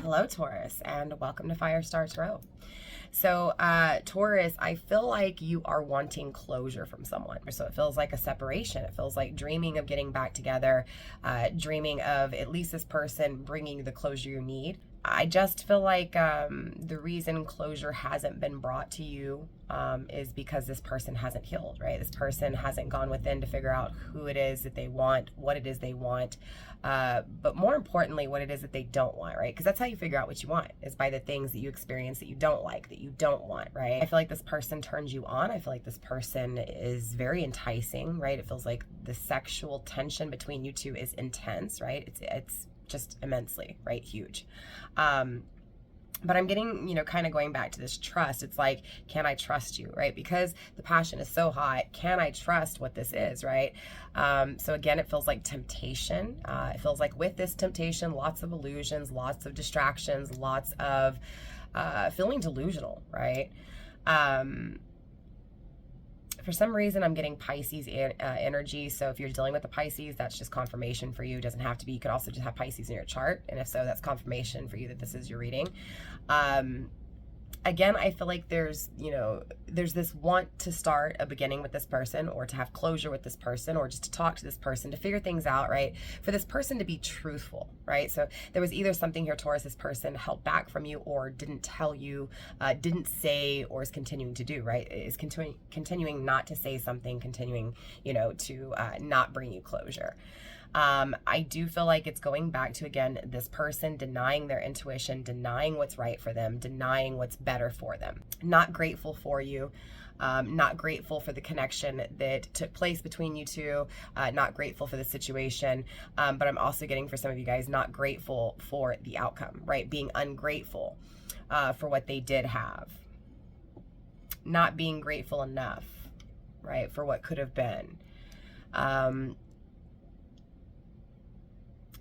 Hello, Taurus, and welcome to Firestarpassion Tarot. So, Taurus, I feel like you are wanting closure from someone. So it feels like a separation. It feels like dreaming of getting back together, dreaming of at least this person bringing you the closure you need. I just feel like the reason closure hasn't been brought to you is because this person hasn't healed, right? This person hasn't gone within to figure out who it is that they want, what it is they want, but more importantly, what it is that they don't want, right? Because that's how you figure out what you want, is by the things that you experience that you don't like, that you don't want, right? I feel like this person turns you on. I feel like this person is very enticing, right? It feels like the sexual tension between you two is intense, right? It's just immensely, right? Huge. But I'm getting, kind of going back to this trust. It's like, can I trust you, right? Because the passion is so hot, can I trust what this is, right? So again, it feels like temptation. It feels like with this temptation, lots of illusions, lots of distractions, lots of feeling delusional, right? For some reason, I'm getting Pisces energy. So if you're dealing with a Pisces, that's just confirmation for you. It doesn't have to be. You could also just have Pisces in your chart. And if so, that's confirmation for you that this is your reading. Again, I feel like there's this want to start a beginning with this person, or to have closure with this person, or just to talk to this person, to figure things out, right? For this person to be truthful, right? So there was either something here, Taurus, this person held back from you, or didn't tell you, didn't say, or is continuing to do, right? Is continuing not to say something, continuing, to not bring you closure. I do feel like it's going back to, again, this person denying their intuition, denying what's right for them, denying what's better for them. Not grateful for you, not grateful for the connection that took place between you two, not grateful for the situation, but I'm also getting, for some of you guys, not grateful for the outcome, right? Being ungrateful for what they did have. Not being grateful enough, right, for what could have been.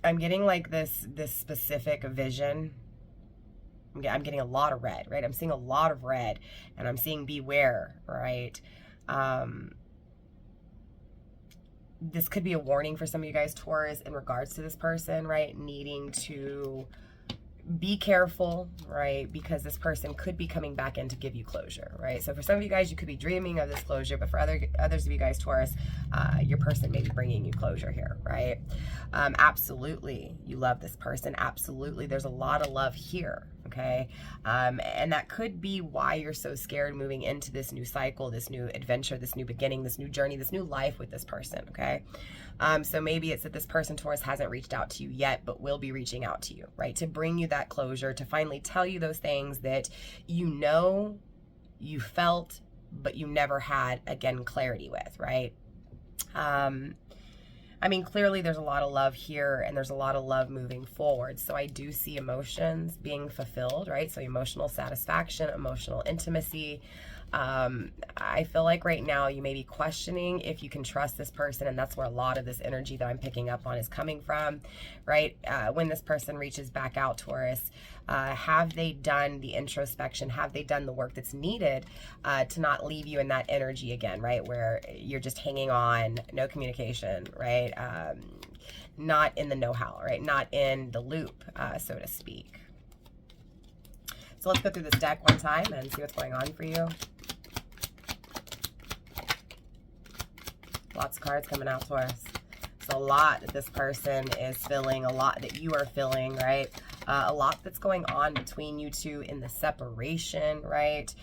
I'm getting like this specific vision. I'm getting a lot of red, right? I'm seeing a lot of red, and I'm seeing beware, right? This could be a warning for some of you guys, Taurus, in regards to this person, right? Needing to be careful, right? Because this person could be coming back in to give you closure, right? So for some of you guys, you could be dreaming of this closure, but for others of you guys, Taurus, your person may be bringing you closure here, right? Absolutely, you love this person. Absolutely, there's a lot of love here, okay? And that could be why you're so scared moving into this new cycle, this new adventure, this new beginning, this new journey, this new life with this person, okay? So maybe it's that this person, Taurus, hasn't reached out to you yet, but will be reaching out to you, right? To bring you that closure, to finally tell you those things that you felt, but you never had, again, clarity with, right? I mean, clearly there's a lot of love here, and there's a lot of love moving forward. So I do see emotions being fulfilled, right? So emotional satisfaction, emotional intimacy. I feel like right now you may be questioning if you can trust this person, and that's where a lot of this energy that I'm picking up on is coming from, right? When this person reaches back out, Taurus, have they done the introspection? Have they done the work that's needed to not leave you in that energy again, right? Where you're just hanging on, no communication, right? Not in the know-how, right? Not in the loop, so to speak. So let's go through this deck one time and see what's going on for you. Lots of cards coming out, Taurus. So a lot that this person is feeling, a lot that you are feeling, right? A lot that's going on between you two in the separation, right?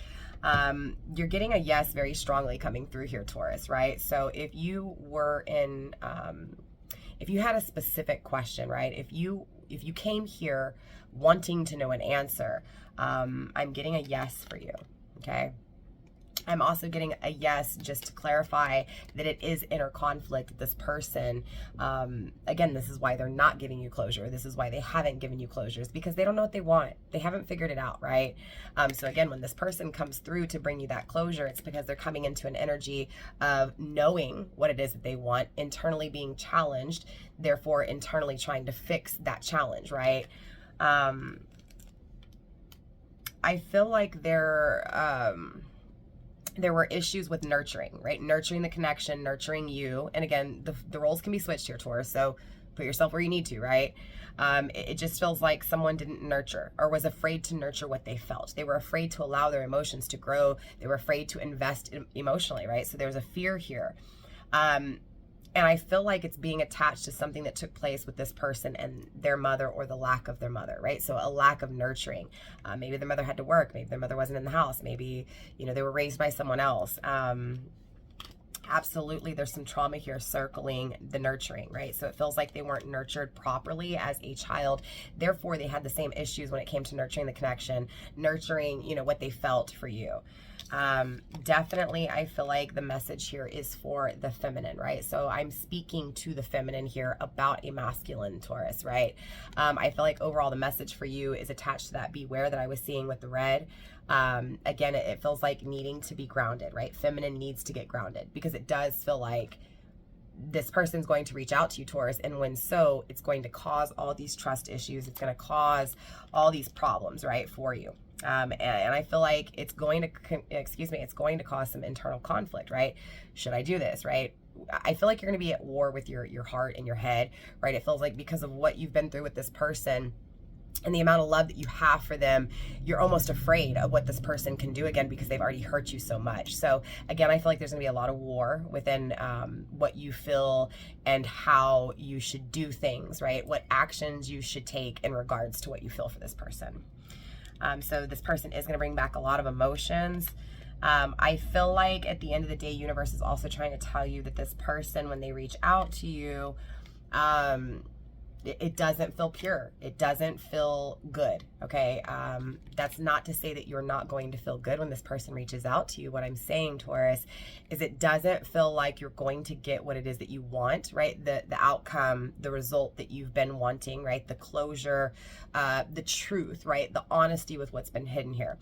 You're getting a yes very strongly coming through here, Taurus, right? So if you were in, if you had a specific question, right? If you came here wanting to know an answer, I'm getting a yes for you, okay? I'm also getting a yes just to clarify that it is inner conflict with this person. Again, this is why they're not giving you closure. This is why they haven't given you closures, because they don't know what they want. They haven't figured it out, right? So again, when this person comes through to bring you that closure, it's because they're coming into an energy of knowing what it is that they want, internally being challenged, therefore internally trying to fix that challenge, right? I feel like there were issues with nurturing, right? Nurturing the connection, nurturing you. And again, the roles can be switched here, Taurus. So Put yourself where you need to, right? It just feels like someone didn't nurture or was afraid to nurture what they felt. They were afraid to allow their emotions to grow. They were afraid to invest emotionally, right? So there's a fear here. And I feel like it's being attached to something that took place with this person and their mother, or the lack of their mother, right? So a lack of nurturing. Maybe their mother had to work. Maybe their mother wasn't in the house. Maybe, you know, they were raised by someone else. Absolutely, there's some trauma here circling the nurturing, right? So it feels like they weren't nurtured properly as a child. Therefore, they had the same issues when it came to nurturing the connection, nurturing, you know, what they felt for you. Definitely, I feel like the message here is for the feminine, right? So I'm speaking to the feminine here about a masculine Taurus, right? I feel like overall the message for you is attached to that beware that I was seeing with the red. Again, it feels like needing to be grounded, right? Feminine needs to get grounded, because it does feel like this person's going to reach out to you, Taurus, and when so, it's going to cause all these trust issues. It's going to cause all these problems, right, for you. And I feel like it's going to, it's going to cause some internal conflict, right? Should I do this, right? I feel like you're going to be at war with your heart and your head, right? It feels like because of what you've been through with this person and the amount of love that you have for them, you're almost afraid of what this person can do again, because they've already hurt you so much. So again, I feel like there's gonna be a lot of war within what you feel and how you should do things, right? What actions you should take in regards to what you feel for this person. So this person is gonna bring back a lot of emotions. I feel like at the end of the day, universe is also trying to tell you that this person, when they reach out to you, it doesn't feel pure. It doesn't feel good, okay? That's not to say that you're not going to feel good when this person reaches out to you. What I'm saying, Taurus, is it doesn't feel like you're going to get what it is that you want, right? The outcome, the result that you've been wanting, right? The closure, the truth, right? The honesty with what's been hidden here.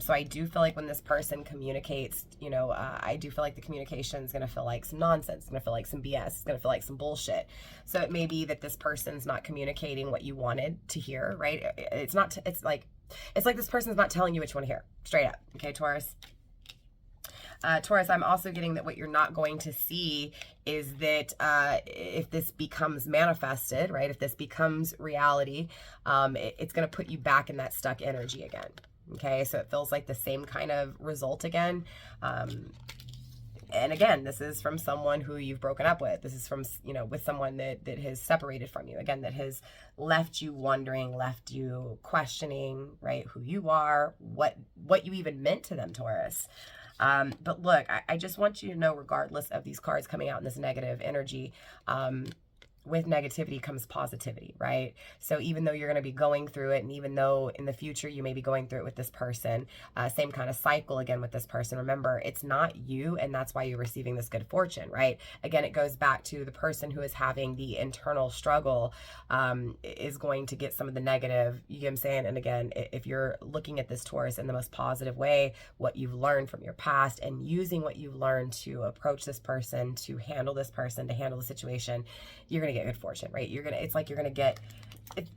So I do feel like when this person communicates, you know, I do feel like the communication is going to feel like some nonsense. It's going to feel like some BS. It's going to feel like some bullshit. So it may be that this person's not communicating what you wanted to hear, right? It's like this person's not telling you what you want to hear, straight up. Okay, Taurus. Taurus, I'm also getting that what you're not going to see is that if this becomes manifested, right? If this becomes reality, it's going to put you back in that stuck energy again. Okay, so it feels like the same kind of result again. And again, this is from someone who you've broken up with. This is from, you know, with someone that has separated from you. Again, that has left you wondering, left you questioning, right? Who you are, what you even meant to them, Taurus. But look, I just want you to know, regardless of these cards coming out in this negative energy, with negativity comes positivity, right? So even though you're going to be going through it, and even though in the future you may be going through it with this person, same kind of cycle again with this person, remember, it's not you, and that's why you're receiving this good fortune, right? Again, it goes back to the person who is having the internal struggle is going to get some of the negative, you get what I'm saying? And again, if you're looking at this, Taurus, in the most positive way, what you've learned from your past and using what you've learned to approach this person, to handle this person, to handle the situation, you're going to get good fortune, right? It's like you're going to get it.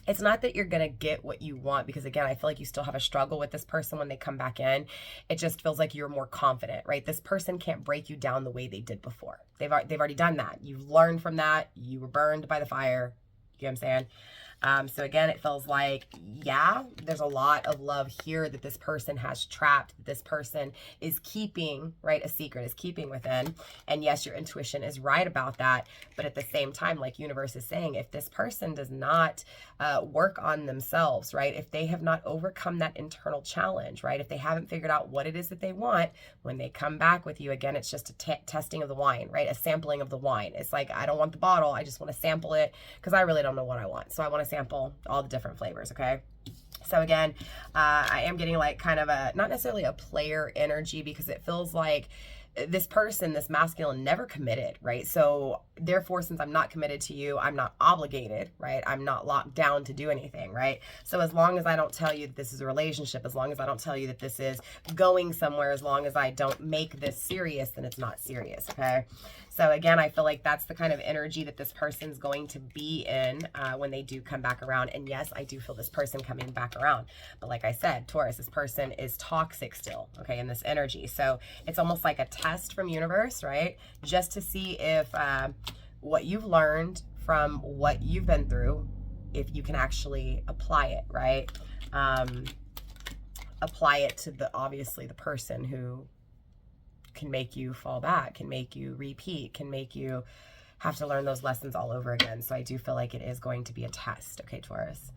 It's not that you're going to get what you want, because again, I feel like you still have a struggle with this person when they come back in. It just feels like you're more confident, right? This person can't break you down the way they did before. They've already done that. You've learned from that. You were burned by the fire. You know what I'm saying? So again, it feels like, yeah, there's a lot of love here that this person has trapped, that this person is keeping, right? A secret is keeping within. And yes, your intuition is right about that. But at the same time, like universe is saying, if this person does not work on themselves, right? If they have not overcome that internal challenge, right? If they haven't figured out what it is that they want, when they come back with you, again, it's just a testing of the wine, right? A sampling of the wine. It's like, I don't want the bottle. I just want to sample it, because I really don't know what I want. So I want to sample all the different flavors, okay? So again, I am getting like kind of a, not necessarily a player energy, because it feels like this person, this masculine, never committed, right? So therefore, since I'm not committed to you, I'm not obligated, right? I'm not locked down to do anything, right? So as long as I don't tell you that this is a relationship, as long as I don't tell you that this is going somewhere, as long as I don't make this serious, then it's not serious, okay? So again, I feel like that's the kind of energy that this person's going to be in when they do come back around. And yes, I do feel this person coming back around. But like I said, Taurus, this person is toxic still, okay, in this energy. So it's almost like a test from universe, right? Just to see if what you've learned from what you've been through, if you can actually apply it, right? Apply it to obviously the person who can make you fall back, can make you repeat, can make you have to learn those lessons all over again. So I do feel like it is going to be a test, okay, Taurus?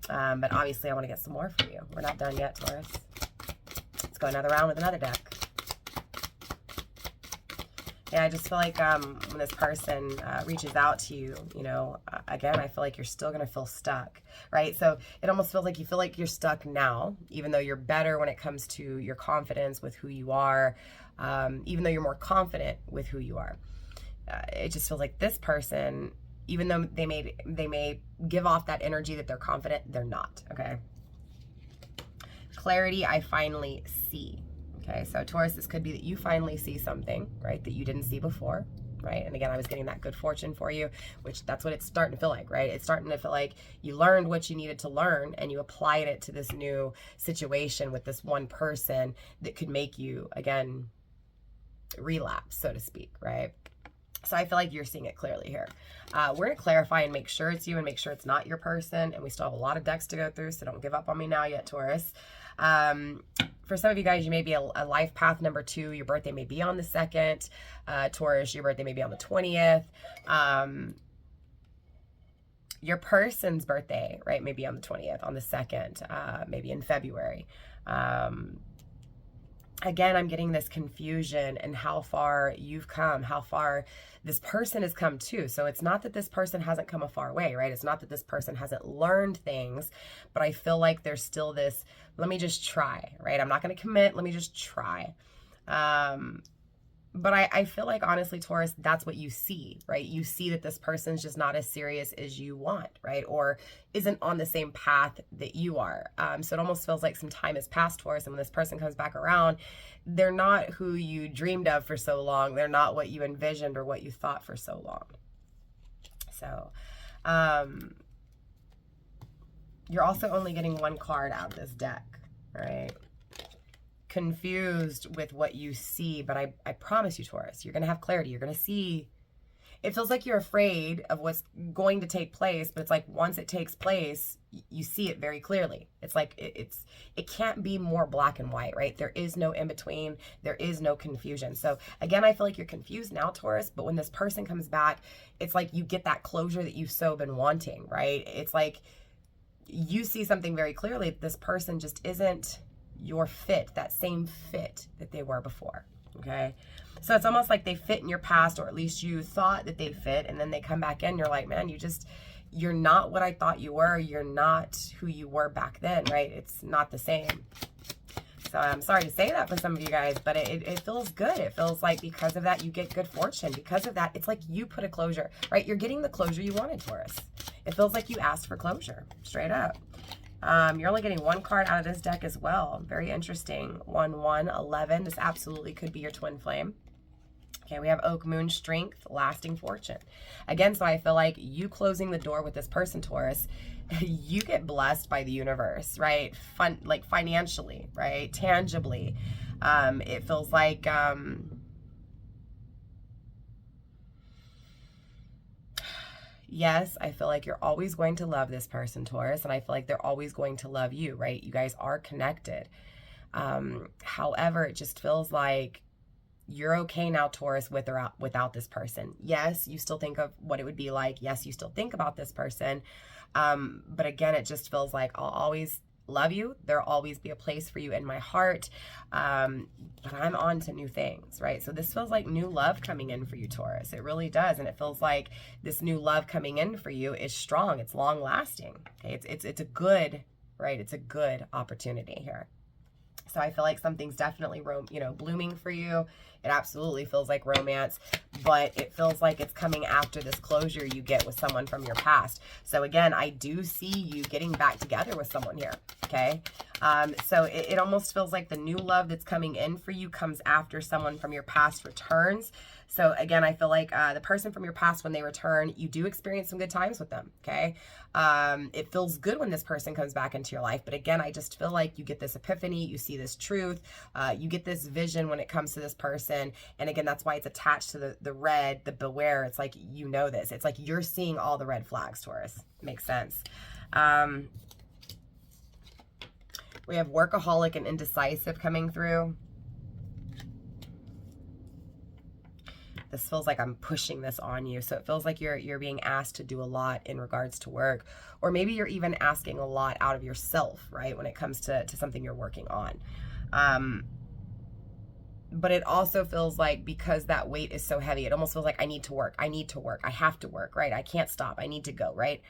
But obviously I want to get some more for you. We're not done yet, Taurus. Let's go another round with another deck. Yeah, I just feel like when this person reaches out to you, you know, again, I feel like you're still going to feel stuck, right? So it almost feels like you feel like you're stuck now, even though you're better when it comes to your confidence with who you are, even though you're more confident with who you are. It just feels like this person, even though they may give off that energy that they're confident, they're not, okay? Clarity, I finally see. Okay, so Taurus, this could be that you finally see something, right, that you didn't see before, right? And again, I was getting that good fortune for you, which that's what it's starting to feel like, right? It's starting to feel like you learned what you needed to learn and you applied it to this new situation with this one person that could make you, again, relapse, so to speak, right? So I feel like you're seeing it clearly here. We're going to clarify and make sure it's you and make sure it's not your person. And we still have a lot of decks to go through, so don't give up on me now yet, Taurus. For some of you guys, you may be a life path number 2. Your birthday may be on the 2nd. Taurus, your birthday may be on the 20th. Your person's birthday, right, may be on the 20th, on the 2nd, maybe in February. Again, I'm getting this confusion in how far you've come, how far this person has come too. So it's not that this person hasn't come a far way, right? It's not that this person hasn't learned things, but I feel like there's still this, let me just try, right? I'm not going to commit. Let me just try. But I feel like, honestly, Taurus, that's what you see, right? You see that this person's just not as serious as you want, right? Or isn't on the same path that you are. So it almost feels like some time has passed, Taurus, and when this person comes back around, they're not who you dreamed of for so long. They're not what you envisioned or what you thought for so long. So you're also only getting one card out of this deck, right? Confused with what you see, but I promise you, Taurus, you're going to have clarity. You're going to see. It feels like you're afraid of what's going to take place, but it's like once it takes place, you see it very clearly. It's like it can't be more black and white, right? There is no in between. There is no confusion. So again, I feel like you're confused now, Taurus, but when this person comes back, it's like you get that closure that you've so been wanting, right? It's like you see something very clearly. This person just isn't your fit, that same fit that they were before, okay? So it's almost like they fit in your past, or at least you thought that they fit, and then they come back in, you're like, man, you're not what I thought you were. You're not who you were back then, right? It's not the same. So I'm sorry to say that for some of you guys, but it feels good. It feels like because of that, you get good fortune. Because of that, it's like you put a closure, right? You're getting the closure you wanted, Taurus. It feels like you asked for closure, straight up. You're only getting one card out of this deck as well. Very interesting. 1, 1, 11. This absolutely could be your twin flame. Okay, we have Oak Moon, Strength, Lasting Fortune. Again, so I feel like you closing the door with this person, Taurus, you get blessed by the universe, right? Like financially, right? Tangibly. It feels like... yes, I feel like you're always going to love this person, Taurus, and I feel like they're always going to love you, right? You guys are connected. However, it just feels like you're okay now, Taurus, with or without this person. Yes, you still think of what it would be like. Yes, you still think about this person. But again, it just feels like I'll always love you. There'll always be a place for you in my heart. But I'm on to new things, right? So this feels like new love coming in for you, Taurus. It really does. And it feels like this new love coming in for you is strong. It's long lasting. Okay. It's a good, right? It's a good opportunity here. So I feel like something's definitely, blooming for you. It absolutely feels like romance, but it feels like it's coming after this closure you get with someone from your past. So again, I do see you getting back together with someone here, okay? So it almost feels like the new love that's coming in for you comes after someone from your past returns. So again, I feel like the person from your past, when they return, you do experience some good times with them, okay? It feels good when this person comes back into your life. But again, I just feel like you get this epiphany, you see this truth, you get this vision when it comes to this person. And again, that's why it's attached to the red, the beware. It's like, you know this. It's like you're seeing all the red flags, Taurus. Makes sense. We have workaholic and indecisive coming through. This feels like I'm pushing this on you. So it feels like you're being asked to do a lot in regards to work, or maybe you're even asking a lot out of yourself, right? When it comes to something you're working on. But it also feels like, because that weight is so heavy, it almost feels like I need to work. I need to work. I have to work, right? I can't stop. I need to go, right?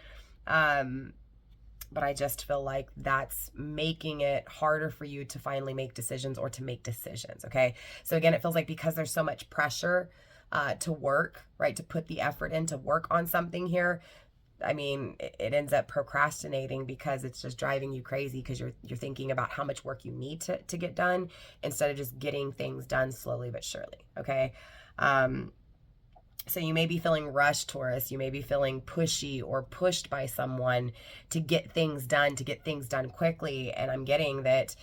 But I just feel like that's making it harder for you to finally make decisions, or to make decisions, okay? So again, it feels like because there's so much pressure to work, right? To put the effort in to work on something here. I mean, it ends up procrastinating because it's just driving you crazy, because you're thinking about how much work you need to get done, instead of just getting things done slowly but surely, okay? So you may be feeling rushed, Taurus. You may be feeling pushy or pushed by someone to get things done quickly. And I'm getting that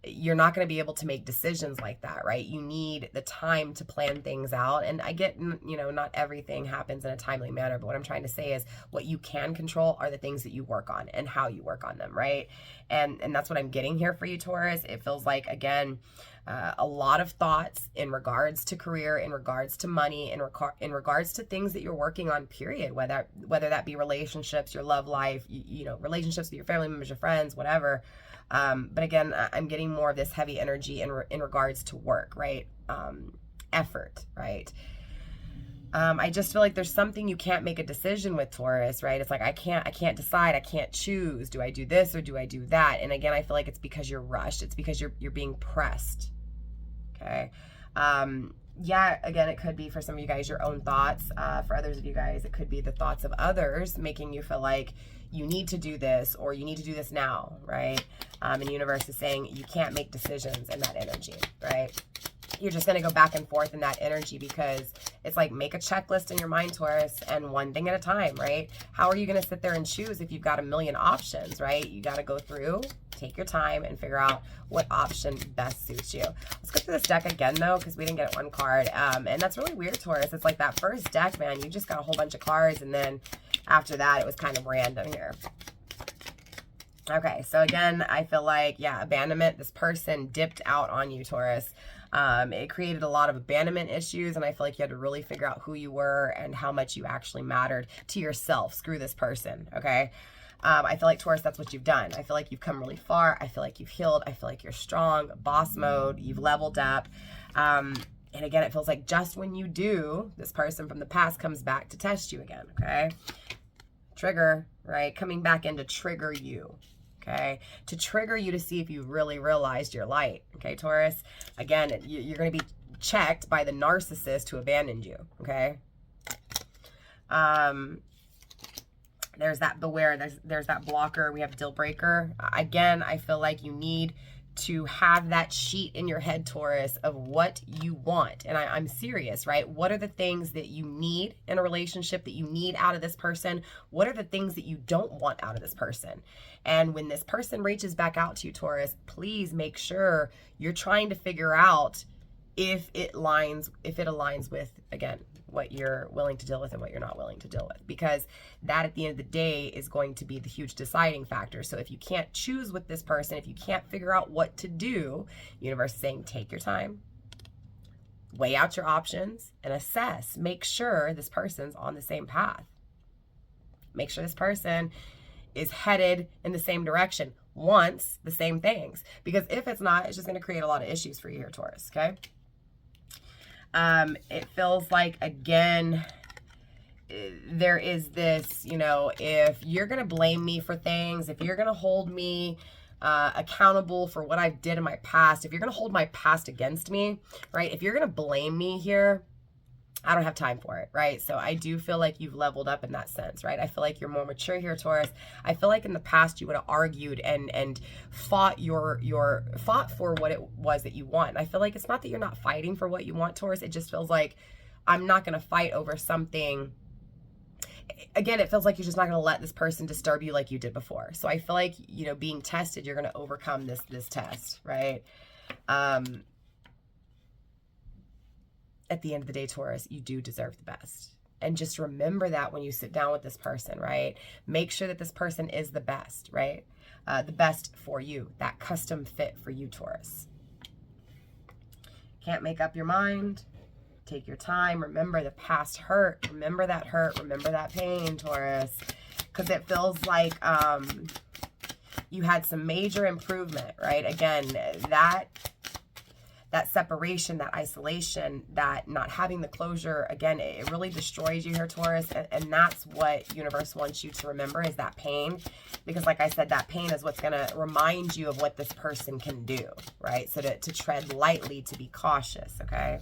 you're not going to be able to make decisions like that, right? You need the time to plan things out. And I get, you know, not everything happens in a timely manner, but what I'm trying to say is what you can control are the things that you work on and how you work on them, right? And that's what I'm getting here for you, Taurus. It feels like, again, a lot of thoughts in regards to career, in regards to money, in regards to things that you're working on, period. Whether that be relationships, your love life, you know, relationships with your family members, your friends, whatever. But again, I'm getting more of this heavy energy in regards to work, right? Effort, right? I just feel like there's something you can't make a decision with, Taurus, right? It's like, I can't decide. I can't choose. Do I do this or do I do that? And again, I feel like it's because you're rushed. It's because you're being pressed. Okay. Yeah, again, it could be for some of you guys your own thoughts. For others of you guys, it could be the thoughts of others making you feel like you need to do this, or you need to do this now, right? And the universe is saying you can't make decisions in that energy, right? You're just going to go back and forth in that energy, because it's like, make a checklist in your mind, Taurus, and one thing at a time, right? How are you going to sit there and choose if you've got a million options, right? You got to go through, take your time, and figure out what option best suits you. Let's go through this deck again, though, because we didn't get one card. And that's really weird, Taurus. It's like that first deck, man, you just got a whole bunch of cards, and then after that, it was kind of random here. Okay, so again, I feel like, yeah, abandonment. This person dipped out on you, Taurus. It created a lot of abandonment issues, and I feel like you had to really figure out who you were and how much you actually mattered to yourself. Screw this person, okay? I feel like, Taurus, that's what you've done. I feel like you've come really far. I feel like you've healed. I feel like you're strong, boss mode. You've leveled up. And again, it feels like just when you do, this person from the past comes back to test you again, okay? Trigger, right? Coming back in to trigger you. Okay, to trigger you to see if you really realized your light. Okay, Taurus, again, you're going to be checked by the narcissist who abandoned you. Okay, there's that beware, there's that blocker. We have deal breaker. Again, I feel like you need to have that sheet in your head, Taurus, of what you want. And I'm serious, right? What are the things that you need in a relationship, that you need out of this person? What are the things that you don't want out of this person? And when this person reaches back out to you, Taurus, please make sure you're trying to figure out if it aligns with, again, what you're willing to deal with and what you're not willing to deal with, because that at the end of the day is going to be the huge deciding factor. So if you can't choose with this person, if you can't figure out what to do, universe is saying, take your time, weigh out your options, and assess. Make sure this person's on the same path. Make sure this person is headed in the same direction, wants the same things, because if it's not, it's just going to create a lot of issues for you here, Taurus, okay? It feels like, again, there is this, you know, if you're going to blame me for things, if you're going to hold me accountable for what I did in my past, if you're going to hold my past against me, right? If you're going to blame me here, I don't have time for it, right? So I do feel like you've leveled up in that sense, right? I feel like you're more mature here, Taurus. I feel like in the past you would have argued and fought fought for what it was that you want. I feel like it's not that you're not fighting for what you want, Taurus. It just feels like I'm not going to fight over something. Again, it feels like you're just not going to let this person disturb you like you did before. So I feel like, you know, being tested, you're going to overcome this test, right? At the end of the day, Taurus, you do deserve the best. And just remember that when you sit down with this person, right? Make sure that this person is the best, right? The best for you, that custom fit for you, Taurus. Can't make up your mind. Take your time. Remember the past hurt. Remember that hurt. Remember that pain, Taurus. Because it feels like you had some major improvement, right? Again, that separation, that isolation, that not having the closure, again, it really destroys you here, Taurus. And that's what universe wants you to remember, is that pain. Because like I said, that pain is what's going to remind you of what this person can do, right? So to tread lightly, to be cautious, okay?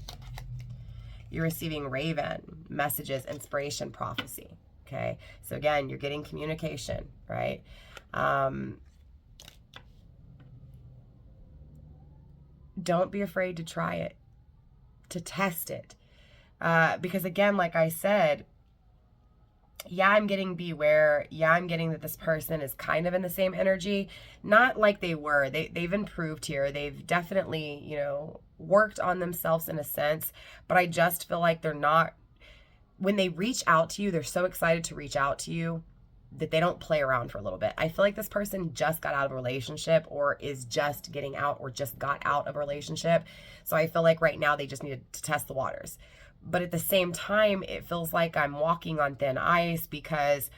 You're receiving Raven, messages, inspiration, prophecy, okay? So again, you're getting communication, right? Don't be afraid to try it, to test it. Because again, like I said, yeah, I'm getting beware. Yeah, I'm getting that this person is kind of in the same energy. Not like they were. They've improved here. They've definitely, you know, worked on themselves in a sense. But I just feel like they're not, when they reach out to you, they're so excited to reach out to you that they don't play around for a little bit. I feel like this person just got out of a relationship, or is just getting out, or just got out of a relationship. So I feel like right now they just need to test the waters. But at the same time, it feels like I'm walking on thin ice, because,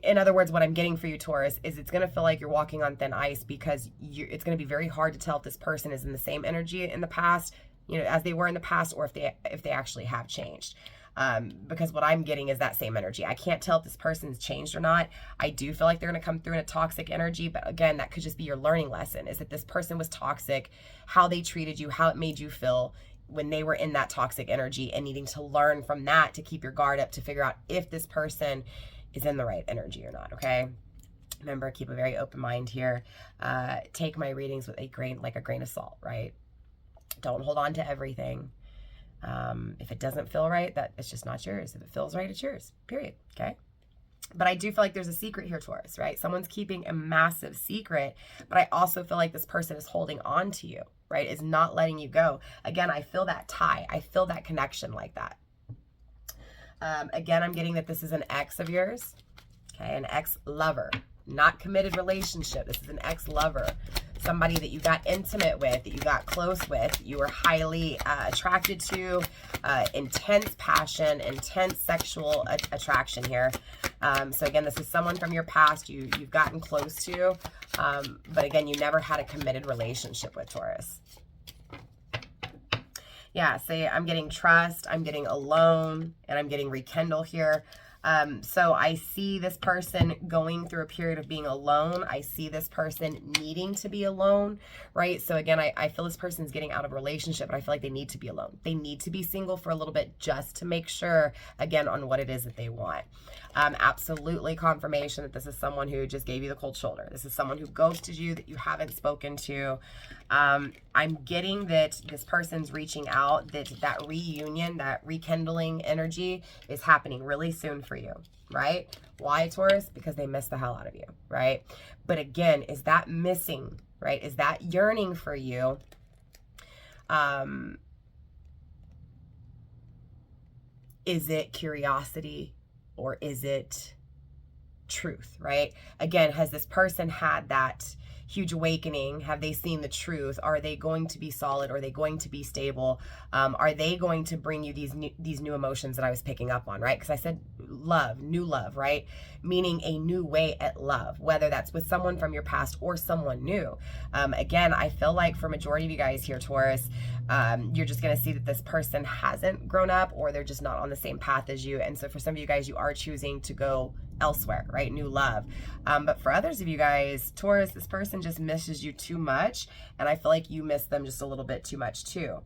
in other words, what I'm getting for you, Taurus, is it's going to feel like you're walking on thin ice, because it's going to be very hard to tell if this person is in the same energy in the past, you know, as they were in the past, or if they actually have changed. Because what I'm getting is that same energy. I can't tell if this person's changed or not. I do feel like they're going to come through in a toxic energy, but again, that could just be your learning lesson, is that this person was toxic, how they treated you, how it made you feel when they were in that toxic energy, and needing to learn from that to keep your guard up, to figure out if this person is in the right energy or not, okay? Remember, keep a very open mind here. Take my readings with a grain of salt, right? Don't hold on to everything. If it doesn't feel right, that it's just not yours. If it feels right, it's yours, period, okay? But I do feel like there's a secret here, Taurus, right? Someone's keeping a massive secret, but I also feel like this person is holding on to you, right? Is not letting you go. Again, I feel that tie. I feel that connection like that. Again, I'm getting that this is an ex of yours, okay? An ex-lover, not committed relationship. This is an ex-lover. Somebody that you got intimate with, that you got close with, you were highly attracted to, intense passion, intense sexual attraction here. So again, this is someone from your past you've gotten close to, but again, you never had a committed relationship with, Taurus. Yeah, say I'm getting trust, I'm getting alone, and I'm getting rekindle here. So I see this person going through a period of being alone. I see this person needing to be alone, right? So again, I feel this person's getting out of a relationship, but I feel like they need to be alone. They need to be single for a little bit, just to make sure, again, on what it is that they want. Absolutely confirmation that this is someone who just gave you the cold shoulder. This is someone who ghosted you, that you haven't spoken to. I'm getting that this person's reaching out, that reunion, that rekindling energy is happening really soon for you, right? Why, Taurus? Because they miss the hell out of you, right? But again, is that missing, right? Is that yearning for you? Is it curiosity, or is it truth, right? Again, has this person had that huge awakening? Have they seen the truth? Are they going to be solid? Are they going to be stable? Are they going to bring you these new emotions that I was picking up on, right? Because I said love, new love, right? Meaning a new way at love, whether that's with someone from your past or someone new. Again, I feel like for majority of you guys here, Taurus, you're just going to see that this person hasn't grown up, or they're just not on the same path as you. And so for some of you guys, you are choosing to go elsewhere, right? New love. But for others of you guys, Taurus, this person just misses you too much, and I feel like you miss them just a little bit too much too.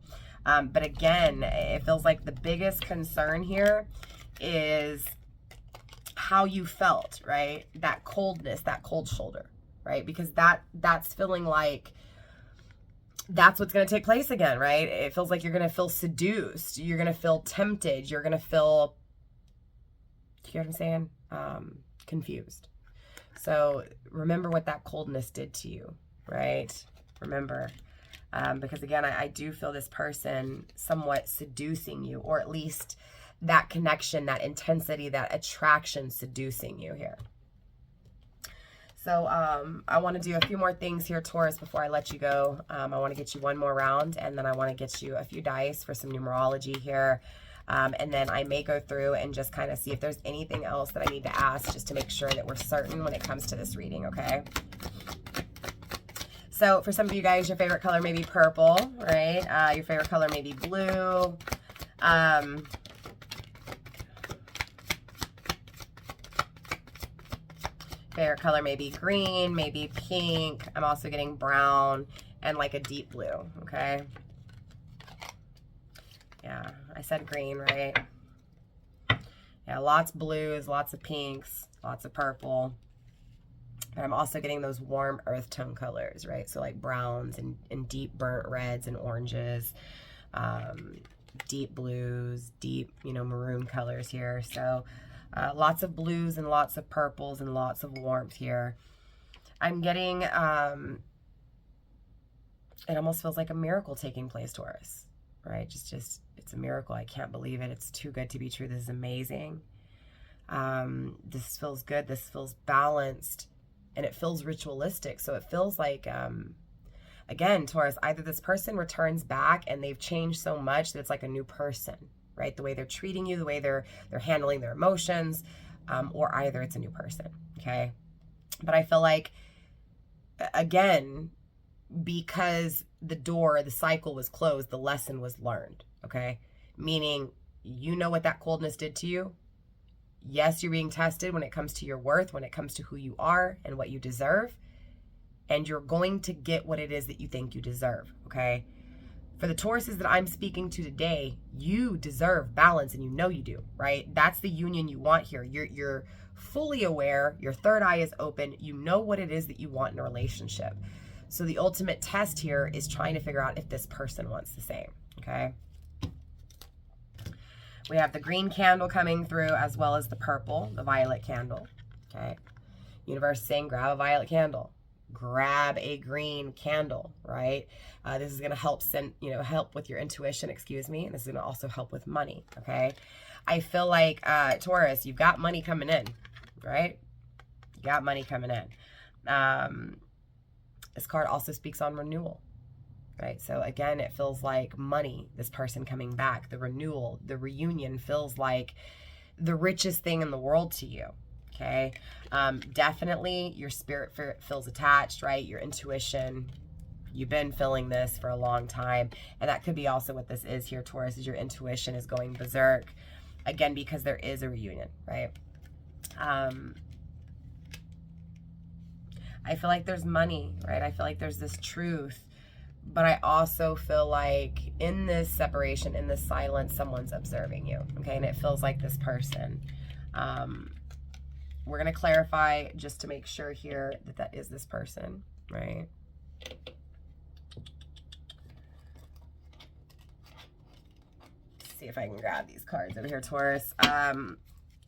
But again, it feels like the biggest concern here is how you felt, right? That coldness, that cold shoulder, right? Because that's feeling like that's what's going to take place again, right? It feels like you're going to feel seduced. You're going to feel tempted. You're going to feel, you know what I'm saying? Confused. So remember what that coldness did to you, right? Remember, because again, I do feel this person somewhat seducing you, or at least that connection, that intensity, that attraction seducing you here. So I want to do a few more things here, Taurus, before I let you go. I want to get you one more round, and then I want to get you a few dice for some numerology here. And then I may go through and just kind of see if there's anything else that I need to ask, just to make sure that we're certain when it comes to this reading, okay? So for some of you guys, your favorite color may be purple, right? Your favorite color may be blue. Favorite color may be green, maybe pink. I'm also getting brown and like a deep blue, okay? Yeah, I said green, right? Yeah, lots of blues, lots of pinks, lots of purple. But I'm also getting those warm earth tone colors, right? So like browns and deep burnt reds and oranges, deep blues, deep, you know, maroon colors here. So lots of blues and lots of purples and lots of warmth here. I'm getting, it almost feels like a miracle taking place, Taurus, right? Just it's a miracle. I can't believe it. It's too good to be true. This is amazing. This feels good. This feels balanced, and it feels ritualistic. So it feels like, again, Taurus, either this person returns back and they've changed so much that it's like a new person, right? The way they're treating you, the way they're handling their emotions, or either it's a new person, okay? But I feel like, again, because the cycle was closed, the lesson was learned, okay? Meaning, you know what that coldness did to you. Yes, you're being tested when it comes to your worth, when it comes to who you are and what you deserve, and you're going to get what it is that you think you deserve, okay? For the Tauruses that I'm speaking to today, you deserve balance, and you know you do, right? That's the union you want here. You're fully aware, your third eye is open, you know what it is that you want in a relationship. So the ultimate test here is trying to figure out if this person wants the same, okay? We have the green candle coming through, as well as the purple, the violet candle, okay? Universe saying grab a violet candle, grab a green candle, right? This is going to help help with your intuition, and this is going to also help with money, okay? I feel like, Taurus, you've got money coming in, right? You got money coming in. This card also speaks on renewal, right? So again, it feels like money, this person coming back, the renewal, the reunion feels like the richest thing in the world to you, okay? Definitely your spirit feels attached, right? Your intuition, you've been feeling this for a long time. And that could be also what this is here, Taurus, is your intuition is going berserk, again, because there is a reunion, right? I feel like there's money, right? I feel like there's this truth, but I also feel like in this separation, in this silence, someone's observing you, okay? And it feels like this person. We're going to clarify just to make sure here that that is this person, right? Let's see if I can grab these cards over here, Taurus.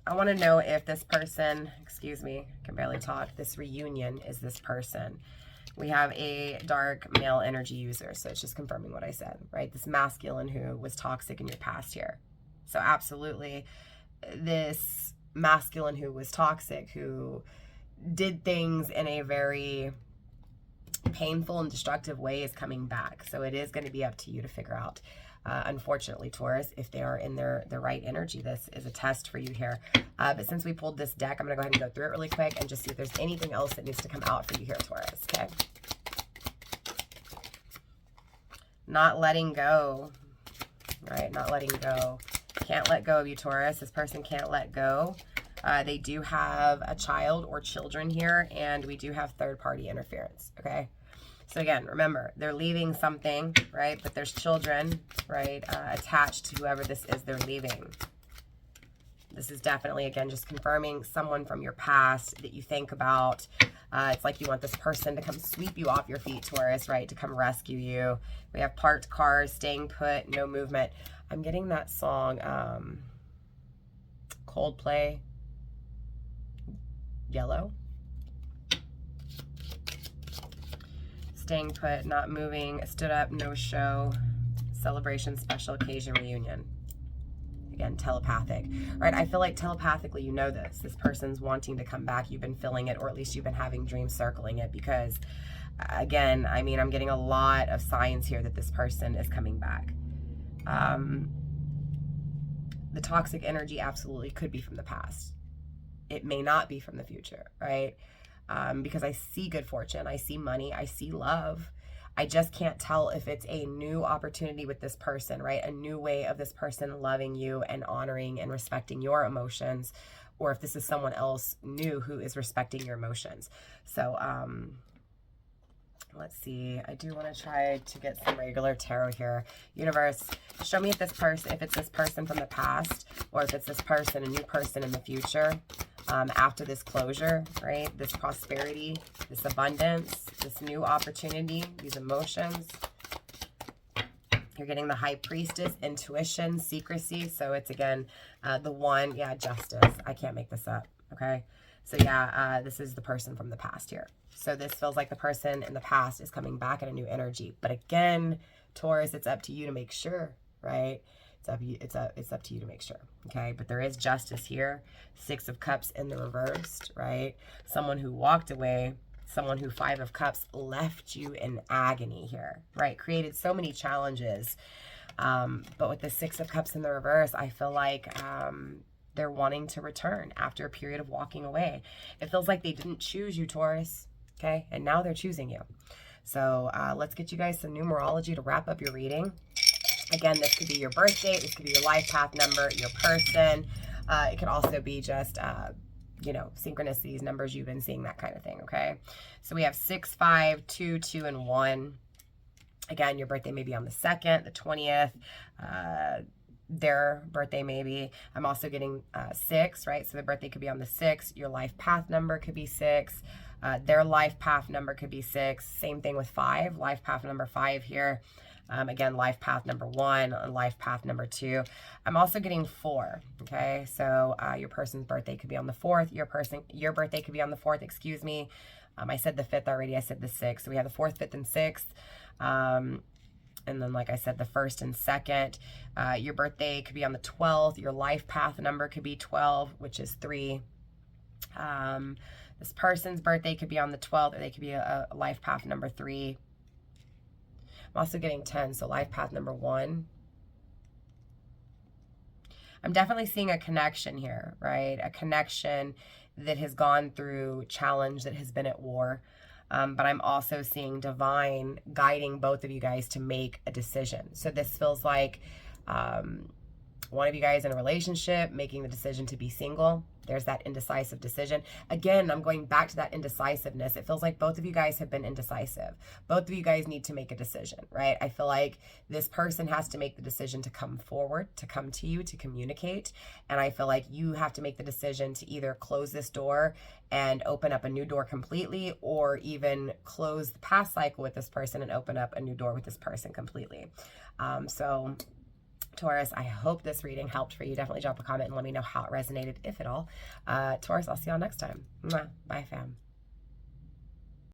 I want to know if this person, excuse me, I can barely talk, this reunion is this person. We have a dark male energy user, so it's just confirming what I said, right? This masculine who was toxic in your past here. So absolutely, this masculine who was toxic, who did things in a very painful and destructive way is coming back. So it is going to be up to you to figure out. Unfortunately, Taurus, if they are in their right energy, this is a test for you here. But since we pulled this deck, I'm going to go ahead and go through it really quick and just see if there's anything else that needs to come out for you here, Taurus, okay? Not letting go, right? Not letting go. Can't let go of you, Taurus. This person can't let go. They do have a child or children here, and we do have third-party interference, okay? So again, remember, they're leaving something, right? But there's children, right, attached to whoever this is they're leaving. This is definitely, again, just confirming someone from your past that you think about. It's like you want this person to come sweep you off your feet, Taurus, right, to come rescue you. We have parked cars, staying put, no movement. I'm getting that song, Coldplay, Yellow. Staying put, not moving, stood up, no show, celebration, special occasion, reunion. Again, telepathic, right? I feel like telepathically, you know this. This person's wanting to come back. You've been feeling it, or at least you've been having dreams circling it because, again, I mean, I'm getting a lot of signs here that this person is coming back. The toxic energy absolutely could be from the past. It may not be from the future, right? Because I see good fortune, I see money, I see love. I just can't tell if it's a new opportunity with this person, right? A new way of this person loving you and honoring and respecting your emotions, or if this is someone else new who is respecting your emotions. So, let's see. I do want to try to get some regular tarot here. Universe, show me if it's this person from the past, or if it's this person, a new person in the future. After this closure, right? This prosperity, this abundance, this new opportunity, these emotions. You're getting the High Priestess, intuition, secrecy. So it's, again, the one, yeah, justice. I can't make this up, okay? So yeah, this is the person from the past here. So this feels like the person in the past is coming back in a new energy. But again, Taurus, it's up to you to make sure, right? It's up to you to make sure, okay? But there is justice here. Six of Cups in the reversed, right? Someone who walked away, someone who Five of Cups left you in agony here, right? Created so many challenges. But with the Six of Cups in the reverse, I feel like they're wanting to return after a period of walking away. It feels like they didn't choose you, Taurus, okay? And now they're choosing you. So let's get you guys some numerology to wrap up your reading. Again, this could be your birth date, this could be your life path number, your person. It could also be just, you know, synchronicities, numbers you've been seeing, that kind of thing, okay? So we have 6, 5, 2, 2, and 1. Again, your birthday may be on the 2nd, the 20th, their birthday maybe. I'm also getting 6, right? So the birthday could be on the 6th. Your life path number could be 6. Their life path number could be 6. Same thing with 5, life path number 5 here. Again, life path number 1, life path number 2. I'm also getting 4, okay? So your person's birthday could be on the 4th. Your birthday could be on the 4th, excuse me. I said the 5th already. I said the 6th. So we have the 4th, 5th, and 6th. And then, like I said, the 1st and 2nd. Your birthday could be on the 12th. Your life path number could be 12, which is 3. This person's birthday could be on the 12th, or they could be a life path number 3. I'm also getting 10, so life path number 1. I'm definitely seeing a connection here, right? A connection that has gone through challenge, that has been at war. But I'm also seeing divine guiding both of you guys to make a decision. So this feels like one of you guys in a relationship making the decision to be single. There's that indecisive decision. Again, I'm going back to that indecisiveness. It feels like both of you guys have been indecisive. Both of you guys need to make a decision, right? I feel like this person has to make the decision to come forward, to come to you, to communicate. And I feel like you have to make the decision to either close this door and open up a new door completely, or even close the past cycle with this person and open up a new door with this person completely. So Taurus, I hope this reading helped for you. Definitely drop a comment and let me know how it resonated, if at all. Taurus, I'll see y'all next time. Mwah. Bye, fam.